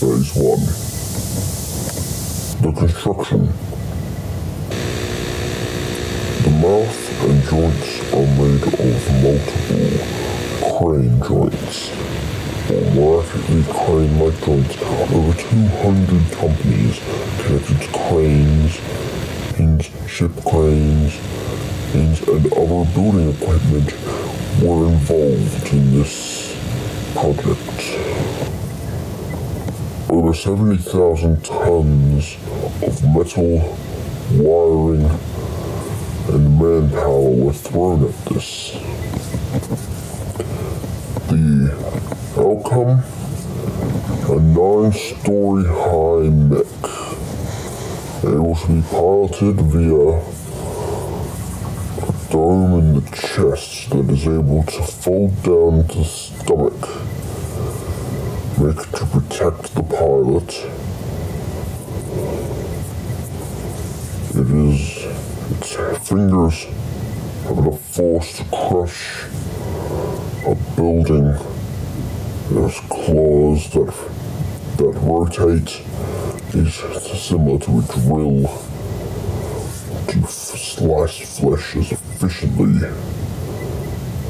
Phase 1. The construction. The mouth and joints are made of multiple crane joints, or more accurately crane-like joints. Over 200 companies connected to cranes, ship cranes, and other building equipment were involved in this project. Over 70,000 tons of metal, wiring, and manpower were thrown at this. The outcome? A 9-story high mech, able to be piloted via a dome in the chest that is able to fold down to the stomach, make to protect the pilot. Its fingers have enough force to crush a building. There's claws that rotate, is similar to a drill to slice flesh as efficiently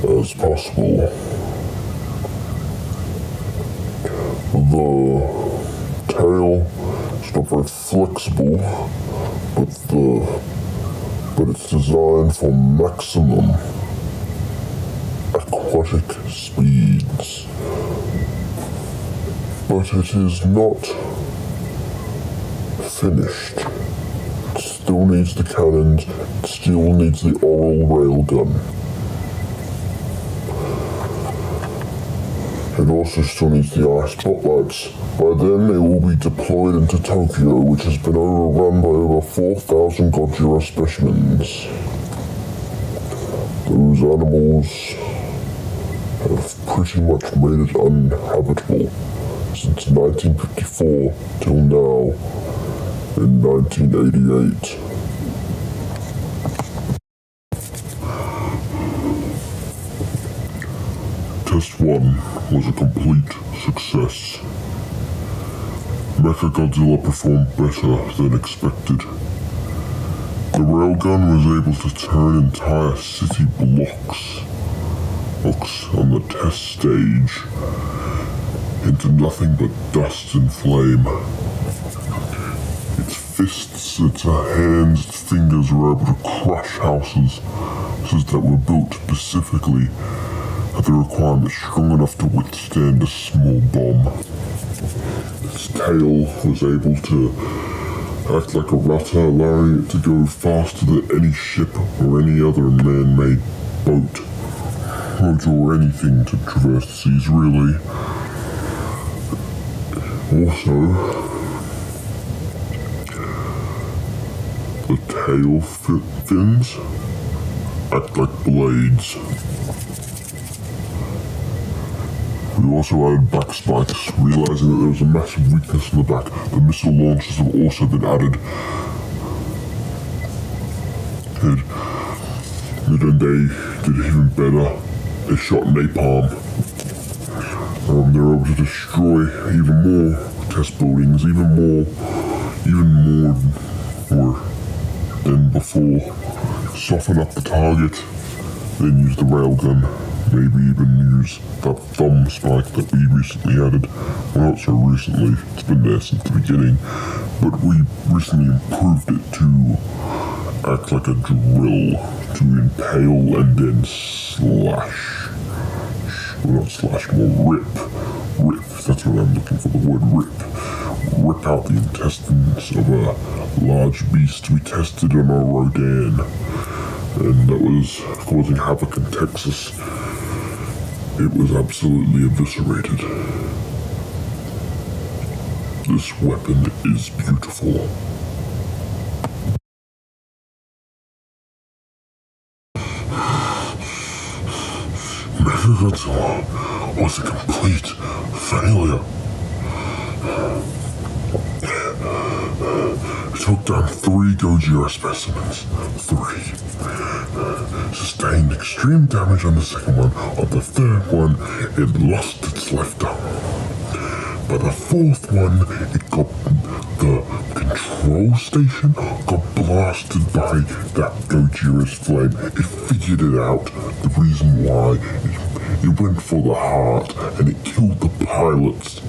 as possible. The tail is not very flexible, but it's designed for maximum aquatic speeds. But it is not finished. It still needs the cannons, it still needs the oral railgun. It also still needs the eye spotlights. By then it will be deployed into Tokyo, which has been overrun by over 4,000 Godzilla specimens. Those animals have pretty much made it uninhabitable since 1954 till now in 1988. Test 1 was a complete success. Mecha-Godzilla performed better than expected. The railgun was able to turn entire city blocks on the test stage into nothing but dust and flame. Its fists, its hands, its fingers were able to crush houses that were built specifically at the requirement strong enough to withstand a small bomb. Its tail was able to act like a rudder, allowing it to go faster than any ship or any other man-made boat or anything to traverse the seas, really. Also, the tail fins act like blades. We also added back spikes, realizing that there was a massive weakness in the back. The missile launchers have also been added. And then they did even better. They shot napalm. They were able to destroy even more test buildings, even more than before. Soften up the target, then use the railgun. Maybe even use that thumb spike that we recently added. Well, not so recently, it's been there since the beginning, but we recently improved it to act like a drill, to impale and then slash. Well, not slash, more rip. Rip, that's what I'm looking for, the word rip. Rip out the intestines of a large beast we tested on our Rodan, and that was causing havoc in Texas. It was absolutely eviscerated. This weapon is beautiful. Mecha-Godzilla was a complete failure. It took down 3 Gojira specimens. 3. Sustained extreme damage on the second one. On the third one, it lost its lifetime. By the fourth one, the control station got blasted by that Gojira's flame. It figured it out, the reason why. It went for the heart, and it killed the pilots.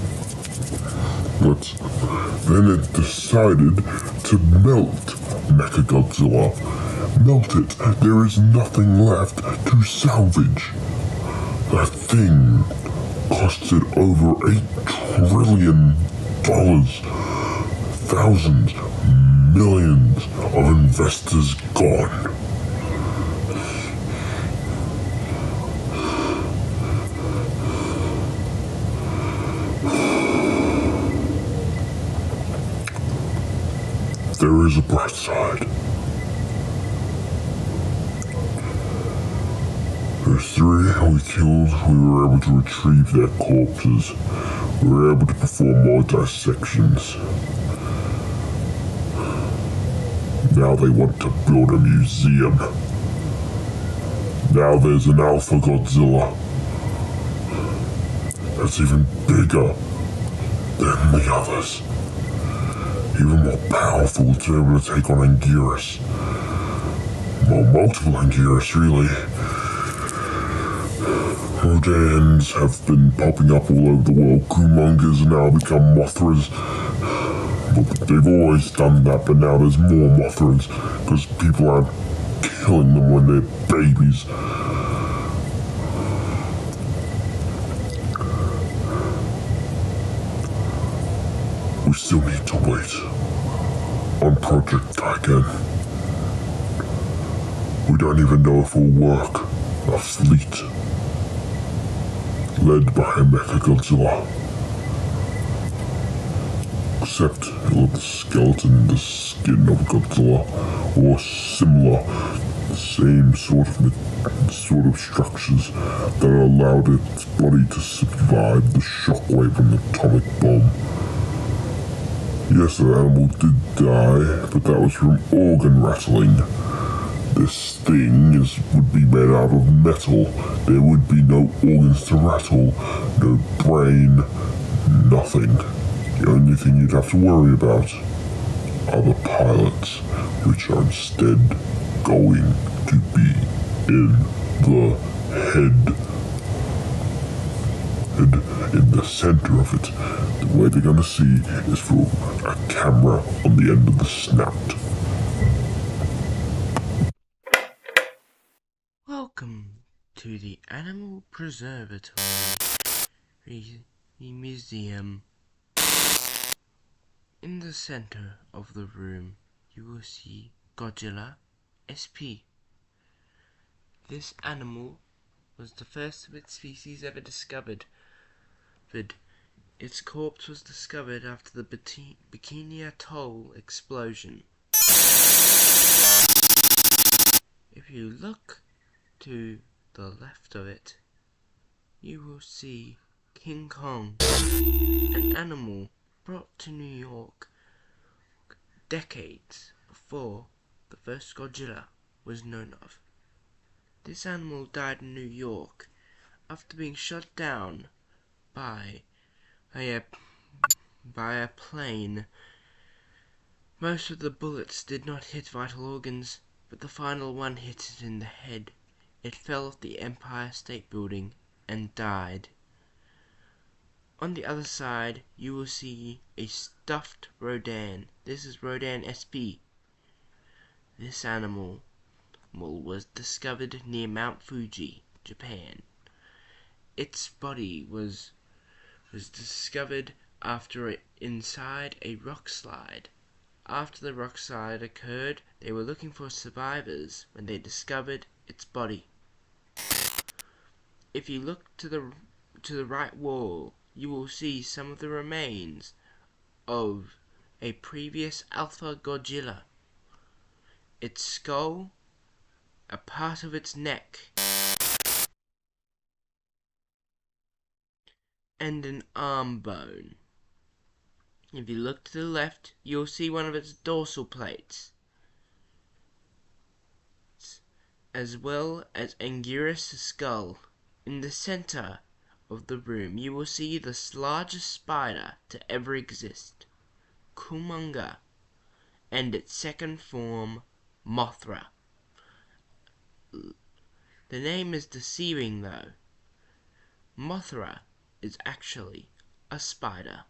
But then it decided to melt Mecha-Godzilla. Melt it. There is nothing left to salvage. That thing costed over $8 trillion. Thousands, millions of investors gone. There is a bright side. Those three we killed, we were able to retrieve their corpses. We were able to perform more dissections. Now they want to build a museum. Now there's an Alpha Godzilla that's even bigger than the others. Even more powerful to be able to take on Anguirus. Well, multiple Anguirus, really. Rodans have been popping up all over the world. Kumongas now become Mothras. Well, they've always done that, but now there's more Mothras because people aren't killing them when they're babies. We still need to wait on Project Gigan. We don't even know if it'll work. A fleet led by a Mecha-Godzilla. Except it'll have the skeleton and the skin of Godzilla, or similar, the same sort of structures that allowed its body to survive the shockwave from the atomic bomb. Yes, the animal did die, but that was from organ rattling. This thing would be made out of metal. There would be no organs to rattle, no brain, nothing. The only thing you'd have to worry about are the pilots, which are instead going to be in the head. And in the center of it, the way they're gonna see is through a camera on the end of the snout. Welcome to the Animal Preservatory, the museum. In the center of the room, you will see Godzilla SP. This animal was the first of its species ever discovered. Its corpse was discovered after the Bikini Atoll explosion. If you look to the left of it, you will see King Kong, an animal brought to New York decades before the first Godzilla was known of. This animal died in New York after being shot down by a plane. Most of the bullets did not hit vital organs, but the final one hit it in the head. It fell off the Empire State Building and died. On the other side, you will see a stuffed Rodan. This is Rodan SP. This animal was discovered near Mount Fuji, Japan. Its body was discovered inside a rock slide. After the rock slide occurred, they were looking for survivors when they discovered its body. If you look to the right wall, you will see some of the remains of a previous Alpha Godzilla. Its skull, a part of its neck, and an arm bone. If you look to the left, you'll see one of its dorsal plates, as well as Anguirus' skull. In the center of the room, you will see the largest spider to ever exist, Kumonga, and its second form, Mothra. The name is deceiving though. Mothra is actually a spider.